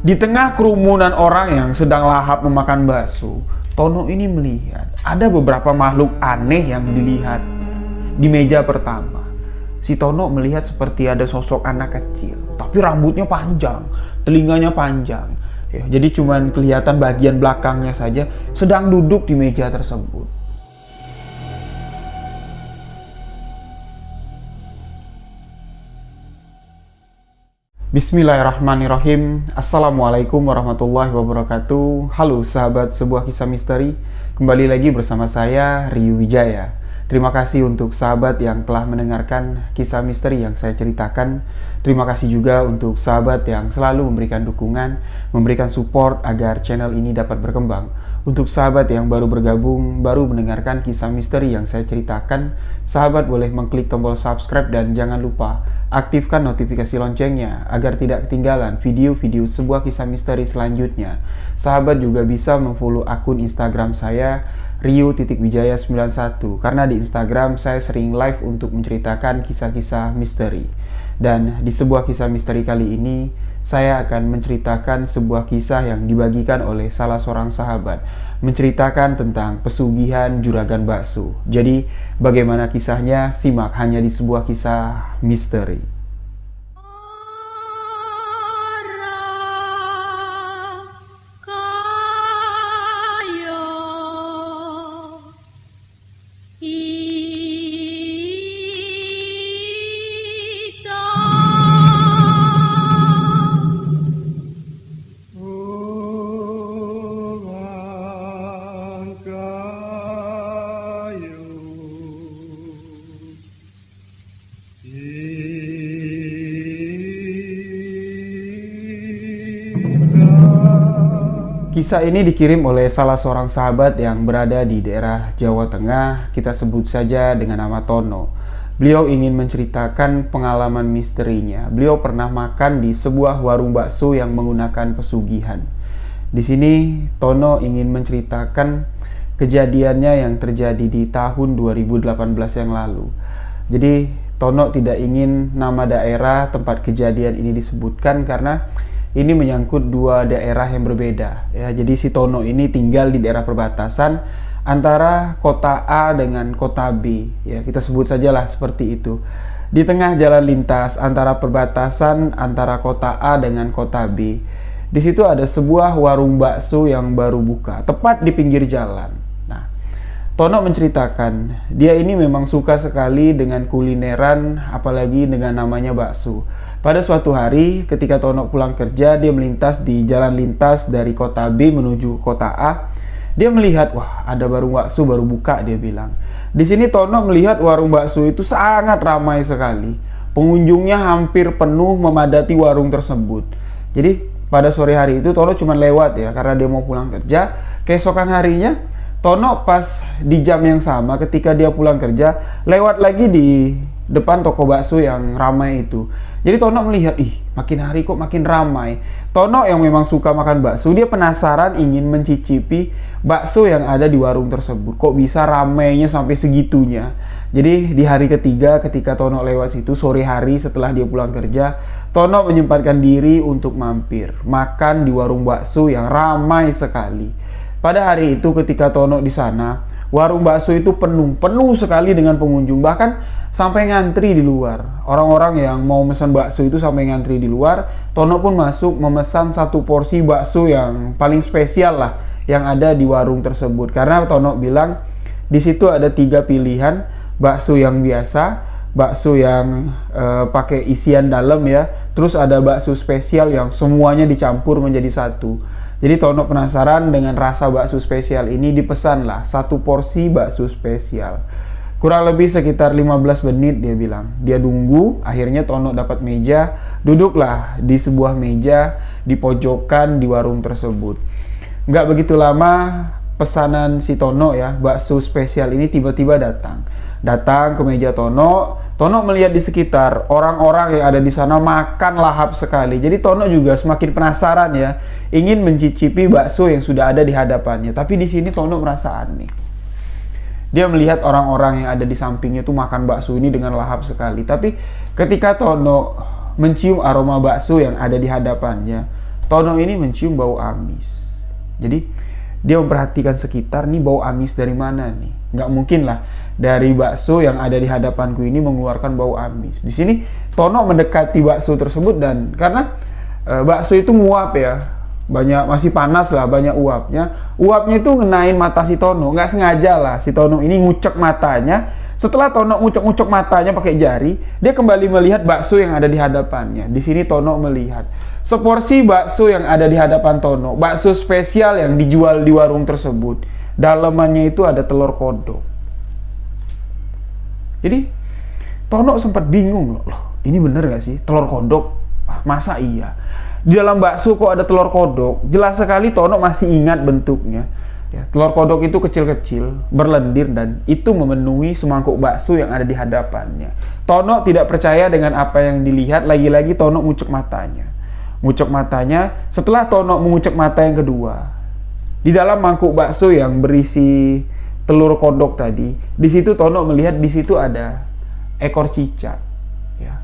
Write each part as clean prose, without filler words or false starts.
Di tengah kerumunan orang yang sedang lahap memakan bakso, Tono ini melihat ada beberapa makhluk aneh yang dilihat di meja pertama. Si Tono melihat seperti ada sosok anak kecil, tapi rambutnya panjang, telinganya panjang. Ya, jadi cuman kelihatan bagian belakangnya saja, sedang duduk di meja tersebut. Bismillahirrahmanirrahim. Assalamualaikum warahmatullahi wabarakatuh. Halo sahabat sebuah kisah misteri. Kembali lagi bersama saya, Ryu Wijaya. Terima kasih untuk sahabat yang telah mendengarkan kisah misteri yang saya ceritakan. Terima kasih juga untuk sahabat yang selalu memberikan dukungan, memberikan support agar channel ini dapat berkembang. Untuk sahabat yang baru bergabung, baru mendengarkan kisah misteri yang saya ceritakan, sahabat boleh mengklik tombol subscribe dan jangan lupa aktifkan notifikasi loncengnya agar tidak ketinggalan video-video sebuah kisah misteri selanjutnya. Sahabat juga bisa memfollow akun Instagram saya Ryu.Wijaya91 karena di Instagram saya sering live untuk menceritakan kisah-kisah misteri. Dan di sebuah kisah misteri kali ini saya akan menceritakan sebuah kisah yang dibagikan oleh salah seorang sahabat, menceritakan tentang pesugihan juragan bakso. Jadi bagaimana kisahnya? Simak hanya di sebuah kisah misteri. Kisah ini dikirim oleh salah seorang sahabat yang berada di daerah Jawa Tengah, kita sebut saja dengan nama Tono. Beliau ingin menceritakan pengalaman misterinya. Beliau pernah makan di sebuah warung bakso yang menggunakan pesugihan. Di sini Tono ingin menceritakan kejadiannya yang terjadi di tahun 2018 yang lalu. Jadi Tono tidak ingin nama daerah tempat kejadian ini disebutkan karena ini menyangkut dua daerah yang berbeda. Ya, jadi si Tono ini tinggal di daerah perbatasan antara kota A dengan kota B. Ya, kita sebut sajalah seperti itu. Di tengah jalan lintas antara perbatasan antara kota A dengan kota B. Di situ ada sebuah warung bakso yang baru buka, tepat di pinggir jalan. Nah, Tono menceritakan, dia ini memang suka sekali dengan kulineran, apalagi dengan namanya bakso. Pada suatu hari, ketika Tono pulang kerja, dia melintas di jalan lintas dari kota B menuju kota A. Dia melihat, wah, ada warung bakso baru buka, dia bilang. Di sini Tono melihat warung bakso itu sangat ramai sekali. Pengunjungnya hampir penuh memadati warung tersebut. Jadi, pada sore hari itu Tono cuma lewat ya, karena dia mau pulang kerja. Keesokan harinya, Tono pas di jam yang sama ketika dia pulang kerja, lewat lagi di depan toko bakso yang ramai itu. Jadi Tono melihat, makin hari kok makin ramai. Tono yang memang suka makan bakso, dia penasaran ingin mencicipi bakso yang ada di warung tersebut. Kok bisa ramainya sampai segitunya? Jadi di hari ketiga ketika Tono lewat situ, sore hari setelah dia pulang kerja, Tono menyempatkan diri untuk mampir makan di warung bakso yang ramai sekali. Pada hari itu ketika Tono di sana, warung bakso itu penuh sekali dengan pengunjung, bahkan sampai ngantri di luar. Orang-orang yang mau pesan bakso itu sampai ngantri di luar. Tono pun masuk memesan satu porsi bakso yang paling spesial lah yang ada di warung tersebut. Karena Tono bilang di situ ada 3 pilihan, bakso yang biasa, bakso yang pakai isian dalam ya, terus ada bakso spesial yang semuanya dicampur menjadi satu. Jadi Tono penasaran dengan rasa bakso spesial ini, dipesanlah satu porsi bakso spesial. Kurang lebih sekitar 15 menit dia bilang. Dia nunggu, akhirnya Tono dapat meja, duduklah di sebuah meja di pojokan di warung tersebut. Nggak begitu lama pesanan si Tono ya, bakso spesial ini tiba-tiba datang ke meja Tono. Tono melihat di sekitar orang-orang yang ada di sana makan lahap sekali. Jadi Tono juga semakin penasaran ya, ingin mencicipi bakso yang sudah ada di hadapannya. Tapi di sini Tono merasa aneh. Dia melihat orang-orang yang ada di sampingnya tuh makan bakso ini dengan lahap sekali. Tapi ketika Tono mencium aroma bakso yang ada di hadapannya, Tono ini mencium bau amis. Jadi dia memperhatikan sekitar, nih bau amis dari mana nih? Nggak mungkin lah dari bakso yang ada di hadapanku ini mengeluarkan bau amis. Di sini Tono mendekati bakso tersebut dan karena bakso itu nguap ya, masih panas lah, banyak uapnya. Uapnya itu ngenain mata si Tono, nggak sengaja lah si Tono ini ngucek matanya. Setelah Tono ngucek-ngucek matanya pakai jari, dia kembali melihat bakso yang ada di hadapannya. Di sini Tono melihat seporsi bakso yang ada di hadapan Tono, bakso spesial yang dijual di warung tersebut. Dalamannya itu ada telur kodok. Jadi Tono sempat bingung loh, ini bener gak sih telur kodok? Masa iya? Di dalam bakso kok ada telur kodok? Jelas sekali Tono masih ingat bentuknya. Ya, telur kodok itu kecil-kecil, berlendir dan itu memenuhi semangkuk bakso yang ada di hadapannya. Tono tidak percaya dengan apa yang dilihat, lagi-lagi Tono ngucek matanya. Ngucek matanya, setelah Tono mengucek mata yang kedua, di dalam mangkuk bakso yang berisi telur kodok tadi, di situ Tono melihat di situ ada ekor cicak. Ya.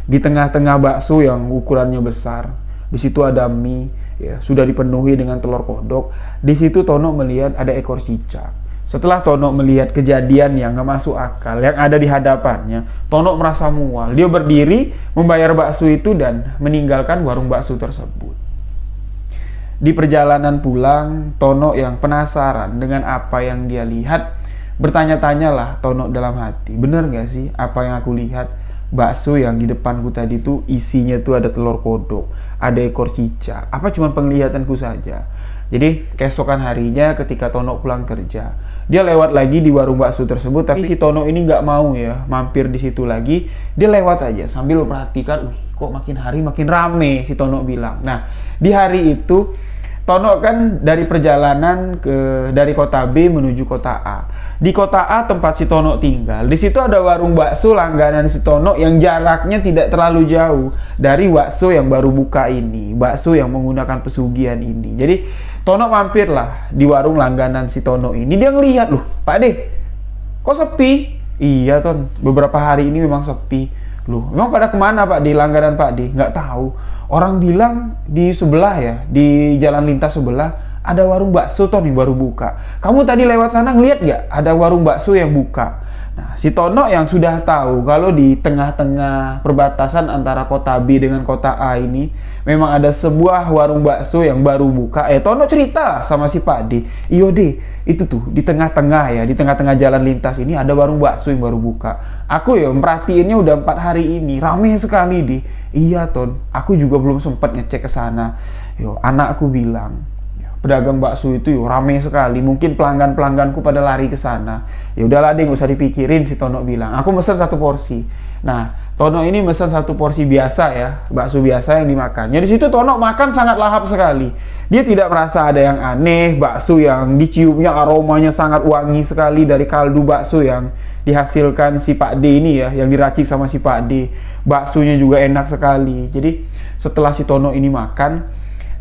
Di tengah-tengah bakso yang ukurannya besar, di situ ada mie, ya, sudah dipenuhi dengan telur kodok. Di situ Tono melihat ada ekor cicak. Setelah Tono melihat kejadian yang gak masuk akal yang ada di hadapannya, Tono merasa mual. Dia berdiri, membayar bakso itu dan meninggalkan warung bakso tersebut. Di perjalanan pulang, Tono yang penasaran dengan apa yang dia lihat, bertanya-tanyalah Tono dalam hati, bener gak sih apa yang aku lihat? Bakso yang di depanku tadi tuh isinya tuh ada telur kodok, ada ekor cicak. Apa cuma penglihatanku saja? Jadi keesokan harinya ketika Tono pulang kerja, dia lewat lagi di warung bakso tersebut, tapi si Tono ini nggak mau ya mampir di situ lagi. Dia lewat aja sambil memperhatikan, kok makin hari makin rame, si Tono bilang. Nah, di hari itu Tono kan dari perjalanan dari kota B menuju kota A. Di kota A tempat si Tono tinggal, di situ ada warung bakso langganan si Tono yang jaraknya tidak terlalu jauh dari bakso yang baru buka ini, bakso yang menggunakan pesugihan ini. Jadi Tono mampirlah di warung langganan si Tono ini. Dia ngelihat, loh Pak De, kok sepi? Iya Ton, beberapa hari ini memang sepi. Loh, emang pada kemana Pak di langganan Pak De? Nggak tahu. Orang bilang di sebelah ya, di jalan lintas sebelah ada warung bakso Ton yang baru buka. Kamu tadi lewat sana ngeliat nggak ada warung bakso yang buka? Nah, si Tono yang sudah tahu kalau di tengah-tengah perbatasan antara kota B dengan kota A ini memang ada sebuah warung bakso yang baru buka. Tono cerita sama si Pak D, iyo deh, itu tuh di tengah-tengah ya, di tengah-tengah jalan lintas ini ada warung bakso yang baru buka. Aku ya merhatiinnya udah 4 hari ini, rame sekali deh. Iya Ton, aku juga belum sempat ngecek ke sana. Yo, anakku bilang, pedagang bakso itu yo rame sekali. Mungkin pelanggan-pelangganku pada lari ke sana. Ya udahlah deh, nggak usah dipikirin, si Tono bilang. Aku mesen 1 porsi. Nah, Tono ini mesen 1 porsi biasa ya, bakso biasa yang dimakannya. Di situ Tono makan sangat lahap sekali. Dia tidak merasa ada yang aneh, bakso yang diciumnya aromanya sangat wangi sekali dari kaldu bakso yang dihasilkan si Pak D ini ya, yang diracik sama si Pak D. Baksonya juga enak sekali. Jadi setelah si Tono ini makan,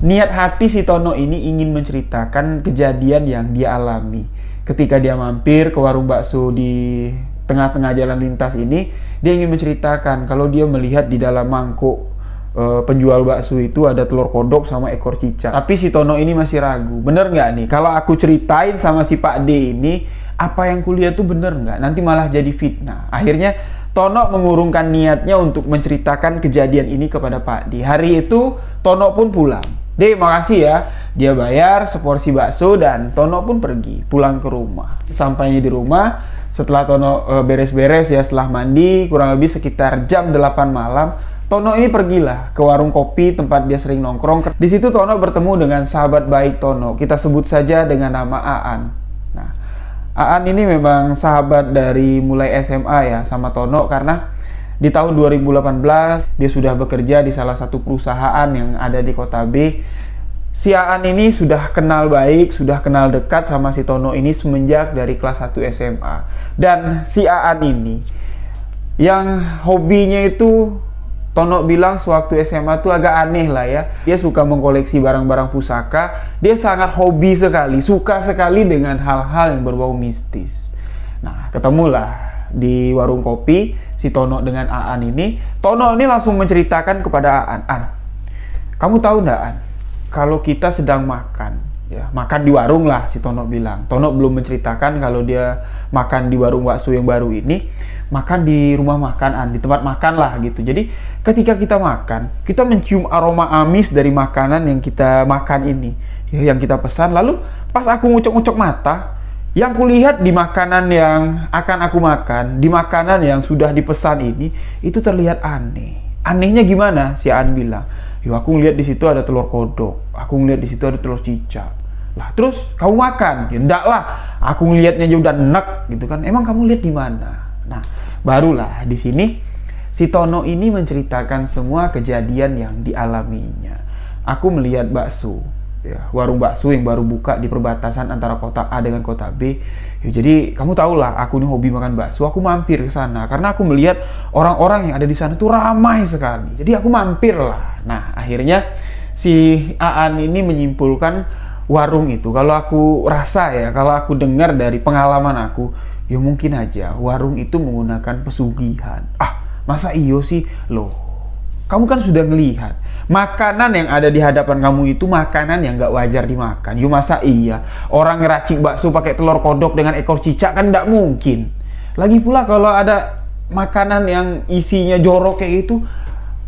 niat hati si Tono ini ingin menceritakan kejadian yang dia alami. Ketika dia mampir ke warung bakso di tengah-tengah jalan lintas ini, dia ingin menceritakan kalau dia melihat di dalam mangkuk penjual bakso itu ada telur kodok sama ekor cicak. Tapi si Tono ini masih ragu, bener nggak nih kalau aku ceritain sama si Pak D ini, apa yang kulihat tuh bener nggak? Nanti malah jadi fitnah. Akhirnya Tono mengurungkan niatnya untuk menceritakan kejadian ini kepada Pak D. Hari itu Tono pun pulang. Dek, makasih ya. Dia bayar seporsi bakso dan Tono pun pergi pulang ke rumah. Sampainya di rumah, setelah Tono beres-beres ya, setelah mandi, kurang lebih sekitar jam 8 malam, Tono ini pergilah ke warung kopi tempat dia sering nongkrong. Di situ Tono bertemu dengan sahabat baik Tono. Kita sebut saja dengan nama Aan. Nah, Aan ini memang sahabat dari mulai SMA ya sama Tono, karena di tahun 2018 dia sudah bekerja di salah satu perusahaan yang ada di kota B. Si Aan ini sudah kenal baik, sudah kenal dekat sama si Tono ini semenjak dari kelas 1 SMA. Dan si Aan ini yang hobinya itu Tono bilang sewaktu SMA tuh agak aneh lah ya. Dia suka mengkoleksi barang-barang pusaka. Dia sangat hobi sekali, suka sekali dengan hal-hal yang berbau mistis. Nah, ketemulah di warung kopi si Tono dengan Aan ini. Tono ini langsung menceritakan kepada Aan, kamu tahu nggak Aan? kalau kita sedang makan, ya makan di warung lah, si Tono bilang. Tono belum menceritakan kalau dia makan di warung bakso yang baru ini, makan di rumah makan, di tempat makan lah gitu. Jadi ketika kita makan, kita mencium aroma amis dari makanan yang kita makan ini, ya, yang kita pesan. Lalu pas aku ngucek-ngucek mata, yang kulihat di makanan yang akan aku makan, di makanan yang sudah dipesan ini, itu terlihat aneh. Anehnya gimana? Si Aan bilang, yo aku ngeliat di situ ada telur kodok, aku ngeliat di situ ada telur cicak. Lah terus kamu makan? Ya enggak lah, aku ngeliatnya aja udah enak gitu kan. Emang kamu lihat di mana? Nah, barulah di sini si Tono ini menceritakan semua kejadian yang dialaminya. Aku melihat bakso, ya, warung bakso yang baru buka di perbatasan antara kota A dengan kota B. Ya, jadi kamu tahulah aku ini hobi makan bakso. Aku mampir ke sana karena aku melihat orang-orang yang ada di sana tuh ramai sekali. Jadi aku mampir lah. Nah, akhirnya si Aan ini menyimpulkan warung itu, kalau aku rasa ya, kalau aku dengar dari pengalaman aku, ya mungkin aja warung itu menggunakan pesugihan. Masa iyo sih? Loh, kamu kan sudah ngelihat makanan yang ada di hadapan kamu itu makanan yang gak wajar dimakan. Yuk masa iya orang ngeracik bakso pakai telur kodok dengan ekor cicak, kan gak mungkin. Lagi pula kalau ada makanan yang isinya jorok kayak itu,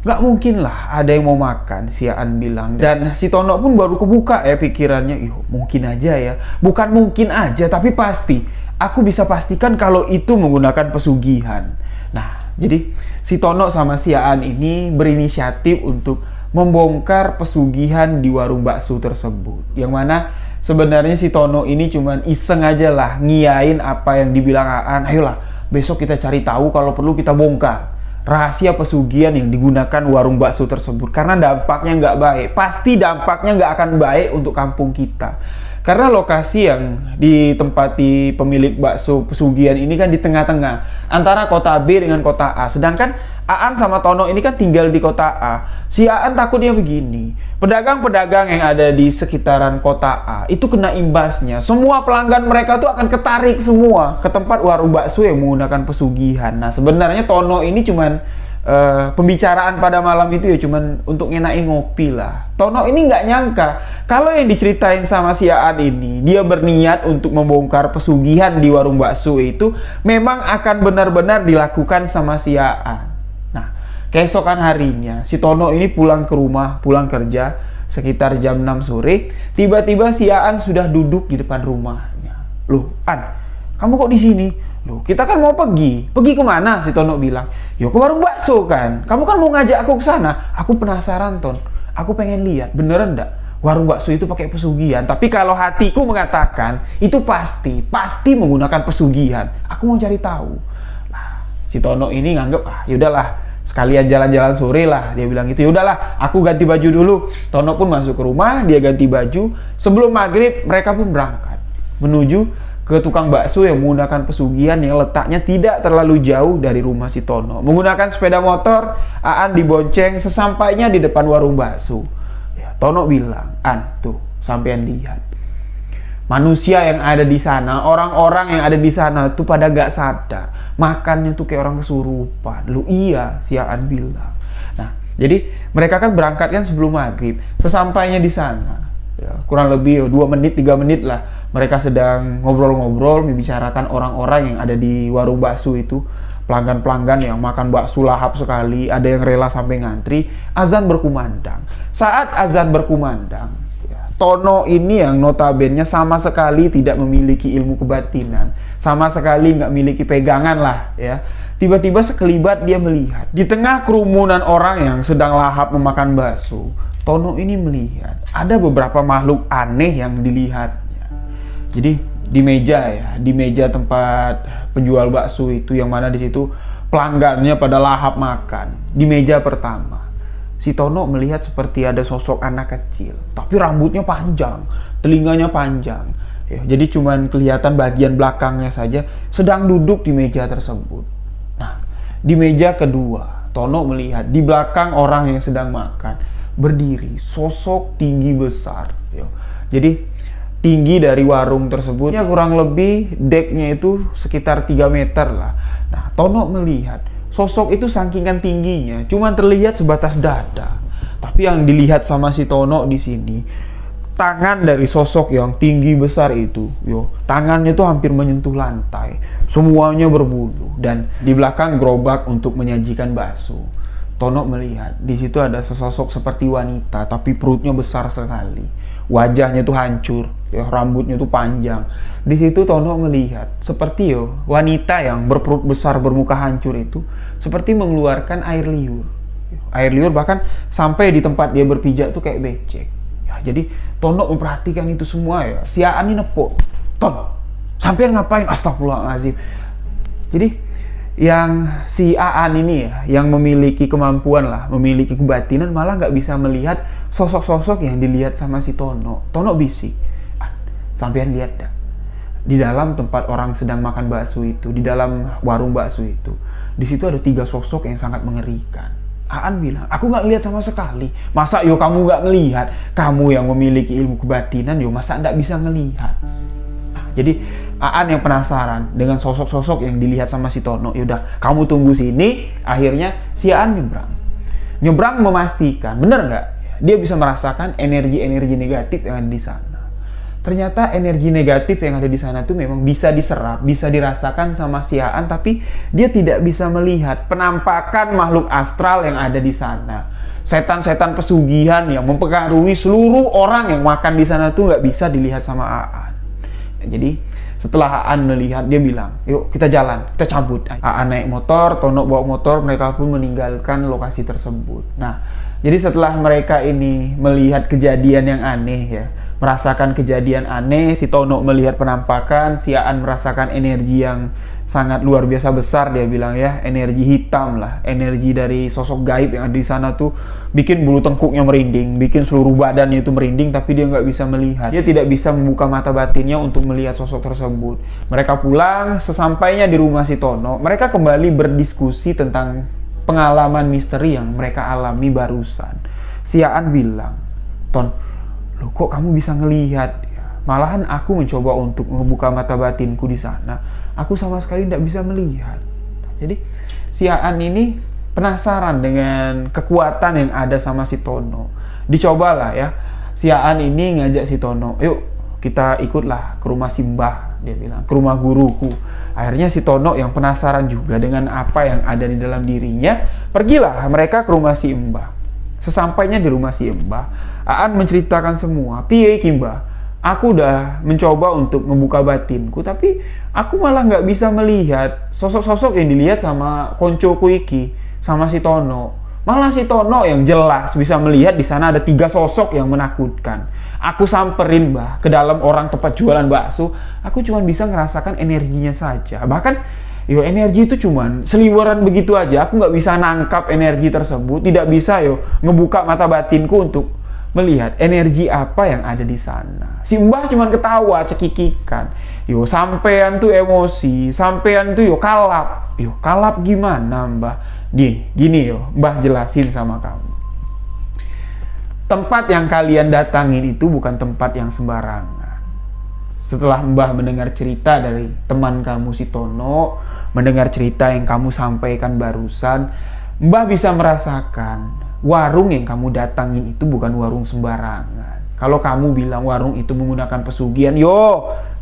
gak mungkin lah ada yang mau makan, si Aan bilang. Dan si Tono pun baru kebuka ya pikirannya, mungkin aja ya. Bukan mungkin aja, tapi pasti. Aku bisa pastikan kalau itu menggunakan pesugihan. Nah, jadi si Tono sama si Aan ini berinisiatif untuk membongkar pesugihan di warung bakso tersebut. Yang mana sebenarnya si Tono ini cuman iseng aja lah, ngiyain apa yang dibilang Aan. Ayolah, besok kita cari tahu, kalau perlu kita bongkar rahasia pesugihan yang digunakan warung bakso tersebut. Karena dampaknya nggak baik. Pasti dampaknya nggak akan baik untuk kampung kita. Karena lokasi yang ditempati pemilik bakso pesugihan ini kan di tengah-tengah antara kota B dengan kota A. Sedangkan Aan sama Tono ini kan tinggal di kota A. Si Aan takutnya begini, pedagang-pedagang yang ada di sekitaran kota A itu kena imbasnya. Semua pelanggan mereka tuh akan ketarik semua ke tempat warung bakso yang menggunakan pesugihan. Nah, sebenarnya Tono ini cuman pembicaraan pada malam itu ya cuman untuk ngenain ngopi lah. Tono ini nggak nyangka kalau yang diceritain sama si Aan ini, dia berniat untuk membongkar pesugihan di warung bakso itu memang akan benar-benar dilakukan sama si Aan. Nah, keesokan harinya si Tono ini pulang ke rumah, pulang kerja sekitar jam 6 sore. Tiba-tiba si Aan sudah duduk di depan rumahnya. Loh, An, kamu kok di sini? Loh, kita kan mau pergi. Pergi kemana? Si Tono bilang, yo ke warung bakso kan. Kamu kan mau ngajak aku ke sana. Aku penasaran, Ton. Aku pengen lihat, beneran enggak warung bakso itu pakai pesugihan. Tapi kalau hatiku mengatakan itu pasti menggunakan pesugihan. Aku mau cari tahu. Nah, si Tono ini nganggep, yaudahlah, sekalian jalan-jalan sore lah. Dia bilang gitu, yaudahlah, aku ganti baju dulu. Tono pun masuk ke rumah, dia ganti baju. Sebelum maghrib, mereka pun berangkat menuju ke tukang bakso yang menggunakan pesugihan yang letaknya tidak terlalu jauh dari rumah si Tono. Menggunakan sepeda motor, Aan dibonceng. Sesampainya di depan warung bakso, ya, Tono bilang, An, tuh, sampean lihat. Manusia yang ada di sana, orang-orang yang ada di sana tuh pada gak sadar. Makannya tuh kayak orang kesurupan. Lu iya, si Aan bilang. Nah, jadi mereka kan berangkat kan sebelum maghrib. Sesampainya di sana, ya, kurang lebih 2 menit, 3 menit lah, mereka sedang ngobrol-ngobrol, membicarakan orang-orang yang ada di warung bakso itu. Pelanggan-pelanggan yang makan bakso lahap sekali, ada yang rela sampai ngantri. Azan berkumandang. Saat azan berkumandang, ya, Tono ini yang notabene sama sekali tidak memiliki ilmu kebatinan, sama sekali nggak memiliki pegangan lah ya. Tiba-tiba sekelibat dia melihat di tengah kerumunan orang yang sedang lahap memakan bakso. Tono ini melihat ada beberapa makhluk aneh yang dilihatnya. Jadi di meja tempat penjual bakso itu, yang mana di situ pelanggannya pada lahap makan. Di meja pertama, si Tono melihat seperti ada sosok anak kecil, tapi rambutnya panjang, telinganya panjang. Ya, jadi cuman kelihatan bagian belakangnya saja, sedang duduk di meja tersebut. Nah, di meja kedua, Tono melihat di belakang orang yang sedang makan berdiri sosok tinggi besar. Jadi tinggi dari warung tersebut ya kurang lebih deknya itu sekitar 3 meter lah. Nah, Tono melihat sosok itu sakingan tingginya cuman terlihat sebatas dada. Tapi yang dilihat sama si Tono di sini, tangan dari sosok yang tinggi besar itu, tangannya tuh hampir menyentuh lantai, semuanya berbulu, dan di belakang gerobak untuk menyajikan bakso. Tono melihat di situ ada sesosok seperti wanita, tapi perutnya besar sekali, wajahnya tuh hancur, rambutnya tuh panjang. Di situ Tono melihat seperti wanita yang berperut besar bermuka hancur itu seperti mengeluarkan air liur. Air liur bahkan sampai di tempat dia berpijak tuh kayak becek. Jadi Tono memperhatikan itu semua ya. Si Aan ini nepuk, "Ton, sampean ngapain?" Astagfirullahaladzim. Jadi yang si Aan ini yang memiliki kemampuan lah, memiliki kebatinan, malah nggak bisa melihat sosok-sosok yang dilihat sama si Tono. Tono bisik, "Sampean lihat dah, di dalam tempat orang sedang makan bakso itu, di dalam warung bakso itu, di situ ada 3 sosok yang sangat mengerikan." Aan bilang, "Aku nggak lihat sama sekali." "Masa kamu nggak ngelihat? Kamu yang memiliki ilmu kebatinan, masa nggak bisa ngelihat?" Jadi Aan yang penasaran dengan sosok-sosok yang dilihat sama si Tono. "Yaudah, kamu tunggu sini." Akhirnya si Aan nyebrang memastikan, bener nggak? Dia bisa merasakan energi-energi negatif yang ada di sana. Ternyata energi negatif yang ada di sana tuh memang bisa diserap, bisa dirasakan sama si Aan, tapi dia tidak bisa melihat penampakan makhluk astral yang ada di sana. Setan-setan pesugihan yang mempengaruhi seluruh orang yang makan di sana tuh nggak bisa dilihat sama Aan. Jadi setelah Aan melihat, dia bilang, "Yuk kita jalan, kita cabut." Aan naik motor, Tono bawa motor, mereka pun meninggalkan lokasi tersebut. Nah, jadi setelah mereka ini melihat kejadian yang aneh ya, merasakan kejadian aneh, si Tono melihat penampakan, si Aan merasakan energi yang sangat luar biasa besar, dia bilang ya, energi hitam lah, energi dari sosok gaib yang ada di sana tuh bikin bulu tengkuknya merinding, bikin seluruh badannya itu merinding, tapi dia nggak bisa melihat, dia tidak bisa membuka mata batinnya untuk melihat sosok tersebut. Mereka pulang, sesampainya di rumah si Tono, mereka kembali berdiskusi tentang pengalaman misteri yang mereka alami barusan. Si Aan bilang, "Ton, loh kok kamu bisa ngelihat? Malahan aku mencoba untuk membuka mata batinku di sana, aku sama sekali tidak bisa melihat." Jadi si Aan ini penasaran dengan kekuatan yang ada sama si Tono. Dicobalah ya, si Aan ini ngajak si Tono, "Yuk kita ikutlah ke rumah Simbah," dia bilang, "ke rumah guruku." Akhirnya si Tono yang penasaran juga dengan apa yang ada di dalam dirinya, pergilah mereka ke rumah si Mbah. Sesampainya di rumah si Mbah, Aan menceritakan semua. "Piye ki Mbah, aku udah mencoba untuk membuka batinku, tapi aku malah nggak bisa melihat sosok-sosok yang dilihat sama koncoku iki, sama si Tono. Malah si Tono yang jelas bisa melihat di sana ada 3 sosok yang menakutkan. Aku samperin Mbah ke dalam orang tempat jualan bakso, aku cuma bisa ngerasakan energinya saja. Bahkan energi itu cuman seliweran begitu aja, aku nggak bisa nangkap energi tersebut, tidak bisa ngebuka mata batinku untuk melihat energi apa yang ada di sana." Si Mbah cuman ketawa cekikikan. "Sampean tuh emosi, sampean tuh kalap." "Kalap gimana Mbah?" Gini Mbah jelasin sama kamu. Tempat yang kalian datangin itu bukan tempat yang sembarangan. Setelah Mbah mendengar cerita dari teman kamu si Tono, mendengar cerita yang kamu sampaikan barusan, Mbah bisa merasakan warung yang kamu datangin itu bukan warung sembarangan. Kalau kamu bilang warung itu menggunakan pesugihan,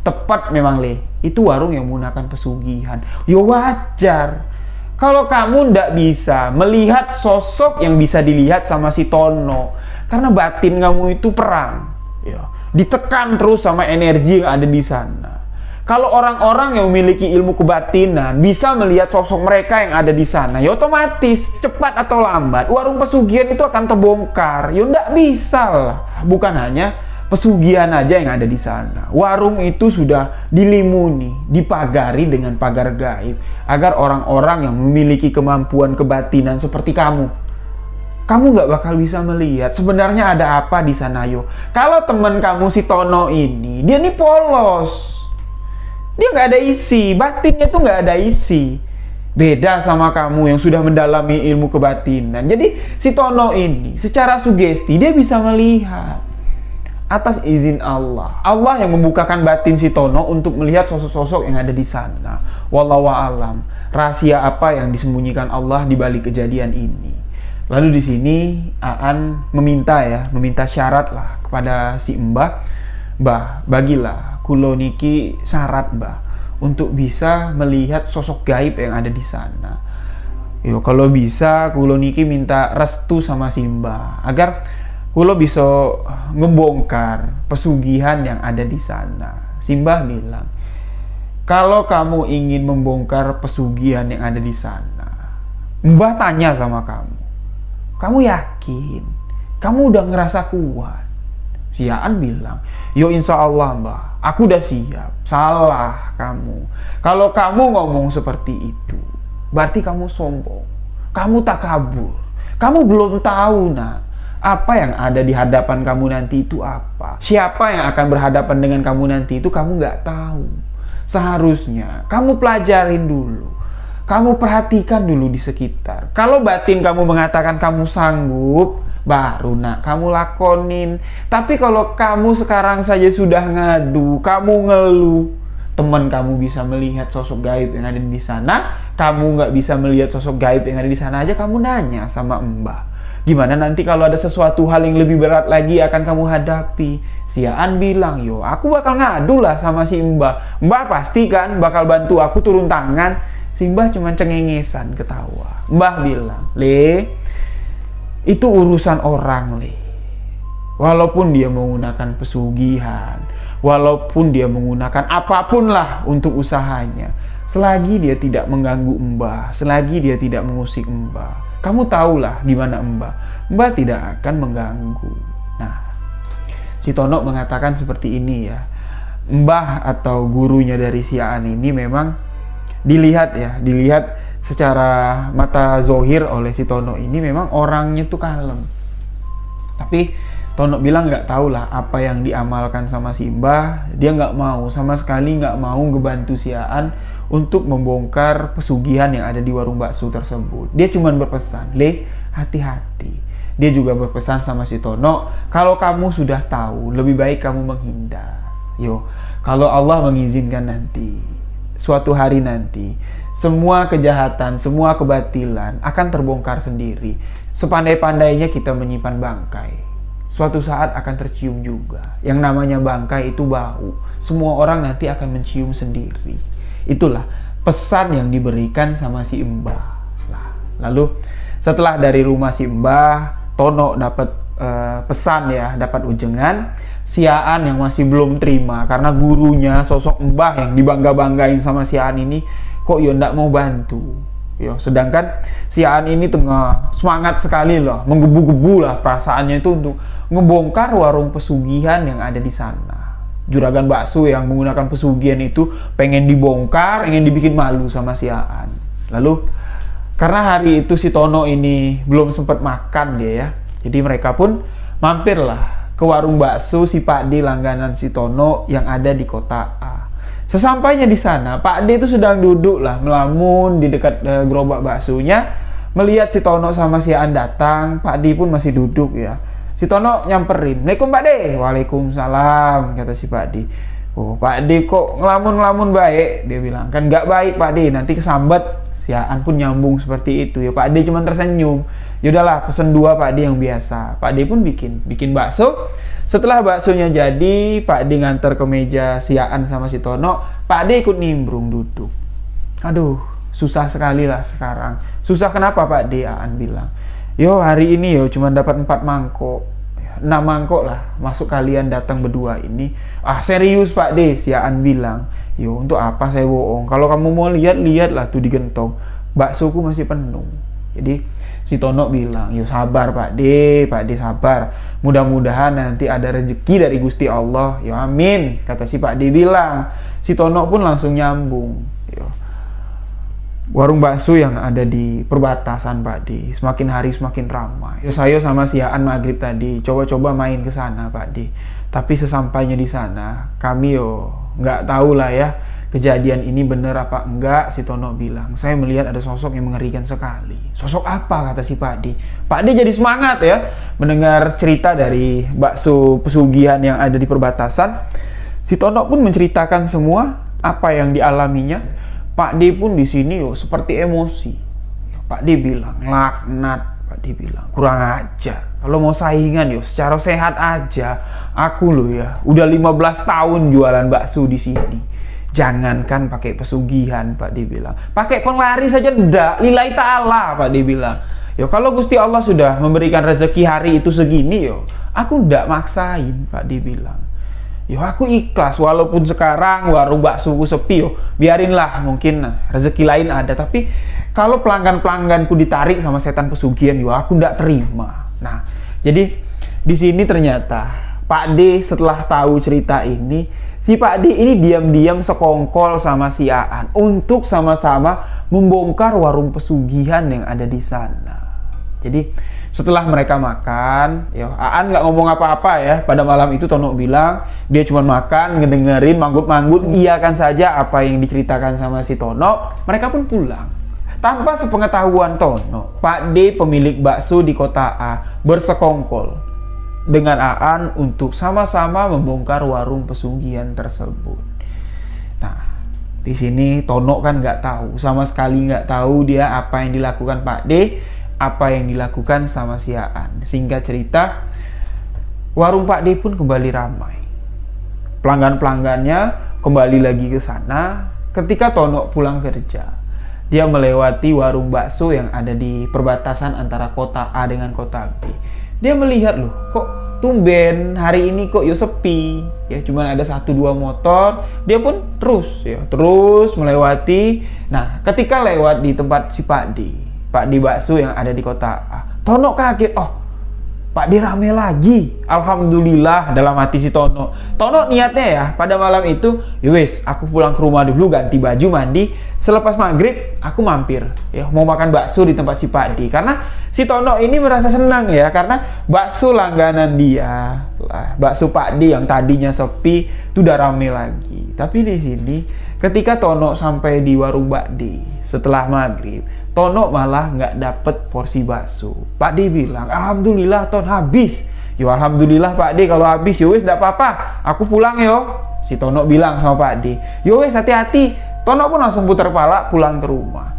tepat memang itu warung yang menggunakan pesugihan. Wajar. Kalau kamu ndak bisa melihat sosok yang bisa dilihat sama si Tono, karena batin kamu itu perang, ditekan terus sama energi yang ada di sana. Kalau orang-orang yang memiliki ilmu kebatinan bisa melihat sosok mereka yang ada di sana, otomatis cepat atau lambat warung pesugihan itu akan terbongkar. Ndak bisa lah. Bukan hanya pesugihan aja yang ada di sana. Warung itu sudah dilimuni, dipagari dengan pagar gaib agar orang-orang yang memiliki kemampuan kebatinan seperti kamu nggak bakal bisa melihat sebenarnya ada apa di sana. Kalau teman kamu si Tono ini, dia nih polos. Dia nggak ada isi, batinnya tuh nggak ada isi. Beda sama kamu yang sudah mendalami ilmu kebatinan. Jadi si Tono ini secara sugesti dia bisa melihat atas izin Allah. Allah yang membukakan batin si Tono untuk melihat sosok-sosok yang ada di sana. Wallahu a'lam. Rahasia apa yang disembunyikan Allah di balik kejadian ini. Lalu di sini Aan meminta syarat lah kepada si Mbah, bagilah kulo niki syarat Mbah untuk bisa melihat sosok gaib yang ada di sana. Yo kalau bisa kulo niki minta restu sama si Mbah agar kulo bisa ngebongkar pesugihan yang ada di sana. Si Mbah bilang, kalau kamu ingin membongkar pesugihan yang ada di sana, Mbah tanya sama kamu. Kamu yakin? Kamu udah ngerasa kuat? Si Aan bilang, yo insya Allah Mbah, aku udah siap. Salah kamu. Kalau kamu ngomong seperti itu, berarti kamu sombong. Kamu takabur. Kamu belum tahu apa yang ada di hadapan kamu nanti itu apa. Siapa yang akan berhadapan dengan kamu nanti itu kamu nggak tahu. Seharusnya kamu pelajarin dulu. Kamu perhatikan dulu di sekitar. Kalau batin kamu mengatakan kamu sanggup, baru kamu lakonin. Tapi kalau kamu sekarang saja sudah ngadu, kamu ngeluh, teman kamu bisa melihat sosok gaib yang ada di sana, kamu nggak bisa melihat sosok gaib yang ada di sana aja, kamu nanya sama Mbah. Gimana nanti kalau ada sesuatu hal yang lebih berat lagi akan kamu hadapi? Si Aan bilang, yo aku bakal ngadu lah sama si Mbah. Mbah pasti kan bakal bantu aku turun tangan. Si Mbah cuma cengengesan ketawa. Mbah bilang, Le, itu urusan orang, Le. Walaupun dia menggunakan pesugihan, walaupun dia menggunakan apapun lah untuk usahanya, selagi dia tidak mengganggu Mbah, selagi dia tidak mengusik Mbah, kamu tahulah gimana Mbah. Mbah tidak akan mengganggu. Nah, si Tono mengatakan seperti ini ya. Mbah atau gurunya dari si Aan ini memang dilihat secara mata zohir oleh si Tono ini memang orangnya tuh kalem. Tapi Tono bilang nggak tahu lah apa yang diamalkan sama si Mbah. Dia nggak mau, sama sekali nggak mau ngebantu si Aan untuk membongkar pesugihan yang ada di warung bakso tersebut. Dia cuma berpesan, Le, hati-hati. Dia juga berpesan sama si Tono, kalau kamu sudah tahu, lebih baik kamu menghindar. Yo, kalau Allah mengizinkan nanti, suatu hari nanti, semua kejahatan, semua kebatilan akan terbongkar sendiri. Sepandai-pandainya kita menyimpan bangkai, suatu saat akan tercium juga. Yang namanya bangkai itu bau. Semua orang nanti akan mencium sendiri. Itulah pesan yang diberikan sama si Mbah. Lalu setelah dari rumah si Mbah, Tono dapat pesan ya, dapat ujengan. Si Aan yang masih belum terima karena gurunya sosok Mbah yang dibangga-banggain sama si Aan ini kok ya ndak mau bantu. Yo, sedangkan si Aan ini tengah semangat sekali loh, menggebu-gebu lah perasaannya itu untuk ngebongkar warung pesugihan yang ada di sana. Juragan bakso yang menggunakan pesugihan itu pengen dibongkar, pengen dibikin malu sama si Aan. Lalu karena hari itu si Tono ini belum sempat makan dia ya, jadi mereka pun mampirlah ke warung bakso si Pak D langganan si Tono yang ada di kota A. Sesampainya di sana, Pak D itu sedang duduk lah melamun di dekat gerobak baksonya. Melihat si Tono sama si Aan datang, Pak D pun masih duduk ya. Si Tono nyamperin, "Assalamualaikum Pak D." "Waalaikumsalam," kata si Pak D. "Oh, Pak D kok ngelamun-ngelamun baik?" Dia bilang, "Kan nggak baik Pak D, nanti kesambet." Si Aan pun nyambung seperti itu ya. Pak D cuma tersenyum. Yaudahlah, pesen 2 Pak D yang biasa. Pak D pun bikin bakso. Setelah baksonya jadi, Pak D nganter ke meja si Aan sama si Tono. Pak D ikut nimbrung duduk. Aduh, susah sekali lah sekarang. Susah kenapa Pak D? Aan bilang, yo hari ini yo cuma dapat 4 mangkok. 6 mangkok lah, masuk kalian datang berdua ini. Ah serius Pak D, si Aan bilang. Yo untuk apa saya bohong? Kalau kamu mau lihatlah tuh di gentong, baksoku masih penuh. Jadi si Tono bilang, yo sabar Pak D sabar. Mudah-mudahan nanti ada rezeki dari Gusti Allah. Yo amin, kata si Pak D bilang. Si Tono pun langsung nyambung. Yo, warung bakso yang ada di perbatasan Pak D, semakin hari semakin ramai. Yo saya sama si Aan maghrib tadi coba-coba main ke sana Pak D. Tapi sesampainya di sana, kami nggak tahu lah ya kejadian ini bener apa enggak. Si Tono bilang, saya melihat ada sosok yang mengerikan sekali. Sosok apa? Kata si Pak D. Pak D jadi semangat ya mendengar cerita dari bakso pesugihan yang ada di perbatasan. Si Tono pun menceritakan semua apa yang dialaminya. Pak D pun di sini seperti emosi. Pak D bilang, laknat Pak D bilang, kurang ajar. Kalau mau saingan yo secara sehat aja. Aku loh ya, udah 15 tahun jualan bakso di sini. Jangankan pakai pesugihan, Pak D bilang. Pakai penglaris saja ndak, lillahi ta'ala, Pak D bilang. Yo kalau Gusti Allah sudah memberikan rezeki hari itu segini yo, aku ndak maksain, Pak D bilang. Yo aku ikhlas walaupun sekarang warung baksoku sepi yo, biarinlah, mungkin rezeki lain ada. Tapi kalau pelanggan-pelangganku ditarik sama setan pesugihan yo aku ndak terima. Nah, jadi di sini ternyata Pak D setelah tahu cerita ini, si Pak D ini diam-diam sekongkol sama si Aan untuk sama-sama membongkar warung pesugihan yang ada di sana. Jadi setelah mereka makan, ya Aan nggak ngomong apa-apa ya. Pada malam itu Tono bilang dia cuma makan, ngedengerin, manggut-manggut, iyakan saja apa yang diceritakan sama si Tono. Mereka pun pulang. Tanpa sepengetahuan Tono, Pak D pemilik bakso di kota A bersekongkol dengan Aan untuk sama-sama membongkar warung pesugihan tersebut. Nah, di sini Tono kan nggak tahu, sama sekali nggak tahu dia apa yang dilakukan Pak D, apa yang dilakukan sama si Aan. Singkat cerita, warung Pak D pun kembali ramai. Pelanggan-pelanggannya kembali lagi ke sana. Ketika Tono pulang kerja, dia melewati warung bakso yang ada di perbatasan antara kota A dengan kota B. Dia melihat loh, kok tumben hari ini kok yo sepi. Ya cuman ada 1-2 motor. Dia pun terus melewati. Nah, ketika lewat di tempat si Pak D bakso yang ada di kota A, Tono kaget, oh Pak D rame lagi. Alhamdulillah dalam hati si Tono. Tono niatnya ya pada malam itu, yowes aku pulang ke rumah dulu, ganti baju, mandi. Selepas maghrib aku mampir ya mau makan bakso di tempat si Pak D. Karena si Tono ini merasa senang ya, karena bakso langganan dia, bakso Pak D yang tadinya sepi itu udah rame lagi. Tapi di sini ketika Tono sampai di warung Pak D setelah maghrib, Tono malah nggak dapet porsi bakso. Pak D bilang, alhamdulillah Ton habis. Yo alhamdulillah Pak D kalau habis, yo wes nggak apa-apa, aku pulang yo. Si Tono bilang sama Pak D, yo wes hati-hati. Tono pun langsung putar pala pulang ke rumah.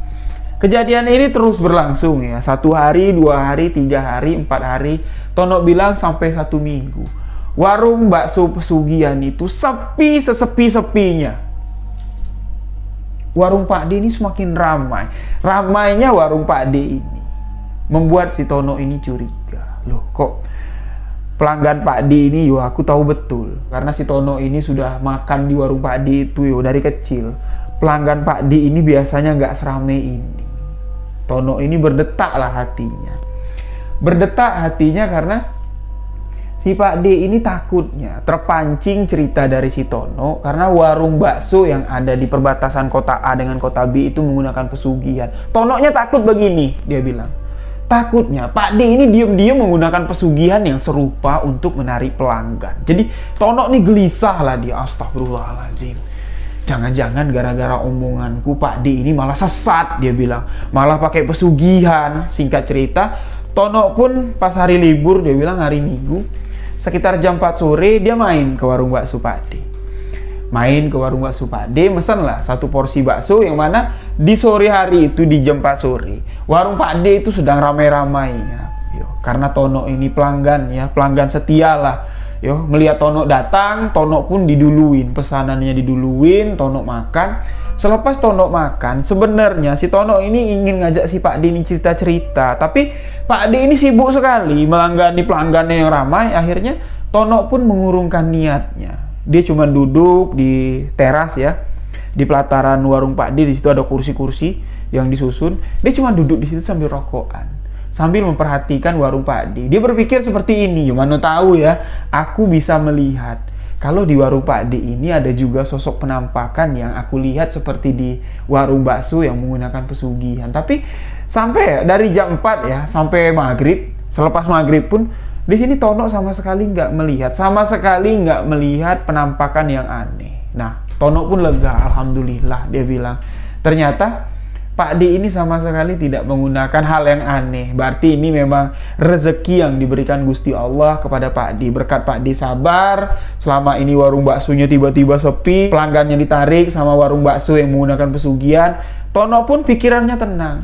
Kejadian ini terus berlangsung ya, 1 hari, 2 hari, 3 hari, 4 hari. Tono bilang sampai 1 minggu. Warung bakso pesugihan itu sepi sesepi-sepinya. Warung Pak D ini semakin ramai. Ramainya warung Pak D ini membuat si Tono ini curiga. Loh kok pelanggan Pak D ini, yo aku tahu betul. Karena si Tono ini sudah makan di warung Pak D itu yo dari kecil. Pelanggan Pak D ini biasanya nggak serame ini. Tono ini berdetak lah hatinya. Berdetak hatinya karena si Pak D ini takutnya terpancing cerita dari si Tono karena warung bakso yang ada di perbatasan kota A dengan kota B itu menggunakan pesugihan. Tononya takut begini, dia bilang. Takutnya Pak D ini diam-diam menggunakan pesugihan yang serupa untuk menarik pelanggan. Jadi Tono nih gelisah lah dia, astagfirullahaladzim. Jangan-jangan gara-gara omonganku Pak D ini malah sesat, dia bilang. Malah pakai pesugihan. Singkat cerita, Tono pun pas hari libur, dia bilang hari Minggu, sekitar jam 4 sore dia main ke warung bakso Pak D. Main ke warung bakso Pak D, mesen lah 1 porsi bakso, yang mana di sore hari itu di jam 4 sore warung Pak D itu sedang ramai-ramainya. Karena Tono ini pelanggan ya, pelanggan setia lah. Melihat Tono datang, Tono pun diduluin, pesanannya diduluin, Tono makan. Selepas Tono makan, sebenarnya si Tono ini ingin ngajak si Pak D ini cerita-cerita, tapi Pak D ini sibuk sekali melanggani pelanggannya yang ramai. Akhirnya Tono pun mengurungkan niatnya. Dia cuma duduk di teras ya, di pelataran warung Pak D. Di situ ada kursi-kursi yang disusun. Dia cuma duduk di situ sambil rokokan, sambil memperhatikan warung Pak D. Dia berpikir seperti ini, mana tahu ya, aku bisa melihat kalau di warung Pak D ini ada juga sosok penampakan yang aku lihat seperti di warung bakso yang menggunakan pesugihan. Tapi sampai dari jam 4 ya sampai maghrib, selepas maghrib pun di sini Tono sama sekali nggak melihat penampakan yang aneh. Nah, Tono pun lega, alhamdulillah, dia bilang. Ternyata Pak D ini sama sekali tidak menggunakan hal yang aneh. Berarti ini memang rezeki yang diberikan Gusti Allah kepada Pak D. Berkat Pak D sabar, selama ini warung baksonya tiba-tiba sepi, pelanggannya ditarik sama warung bakso yang menggunakan pesugihan. Tono pun pikirannya tenang.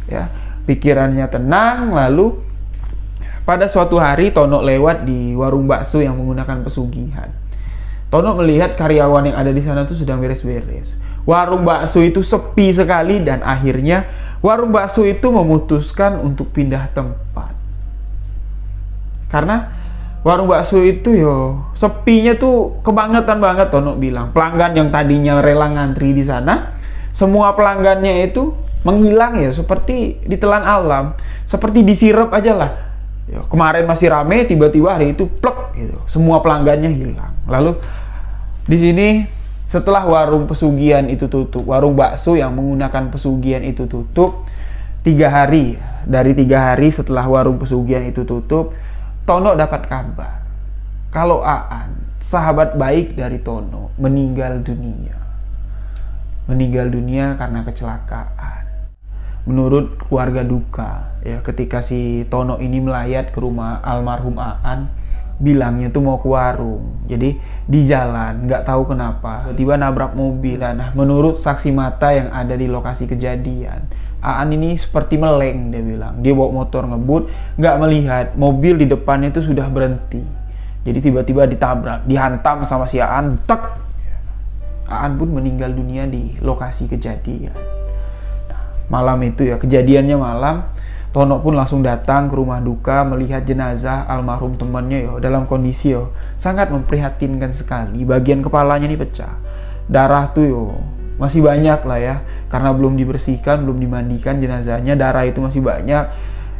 Ya, Pikirannya tenang. Lalu pada suatu hari Tono lewat di warung bakso yang menggunakan pesugihan. Tono melihat karyawan yang ada di sana tuh sedang beres-beres. Warung bakso itu sepi sekali dan akhirnya warung bakso itu memutuskan untuk pindah tempat. Karena warung bakso itu sepinya tuh kebangetan banget. Tono bilang pelanggan yang tadinya rela ngantri di sana, semua pelanggannya itu menghilang seperti ditelan alam, seperti disirep aja lah. Kemarin masih rame, tiba-tiba hari itu plek gitu, semua pelanggannya hilang. Lalu di sini setelah warung pesugihan itu tutup, warung bakso yang menggunakan pesugihan itu tutup 3 hari. Dari 3 hari setelah warung pesugihan itu tutup, Tono dapat kabar kalau Aan, sahabat baik dari Tono, meninggal dunia. Meninggal dunia karena kecelakaan. Menurut keluarga duka, ketika si Tono ini melayat ke rumah almarhum Aan, bilangnya tuh mau ke warung. Jadi di jalan, nggak tahu kenapa, tiba-tiba nabrak mobil. Nah, menurut saksi mata yang ada di lokasi kejadian, Aan ini seperti meleng, dia bilang. Dia bawa motor ngebut, nggak melihat mobil di depannya itu sudah berhenti. Jadi tiba-tiba ditabrak, dihantam sama si Aan, tek. Aan pun meninggal dunia di lokasi kejadian. Malam itu kejadiannya malam, Tono pun langsung datang ke rumah duka melihat jenazah almarhum temannya dalam kondisi sangat memprihatinkan sekali. Bagian kepalanya ini pecah. Darah tuh masih banyak lah karena belum dibersihkan, belum dimandikan jenazahnya, darah itu masih banyak.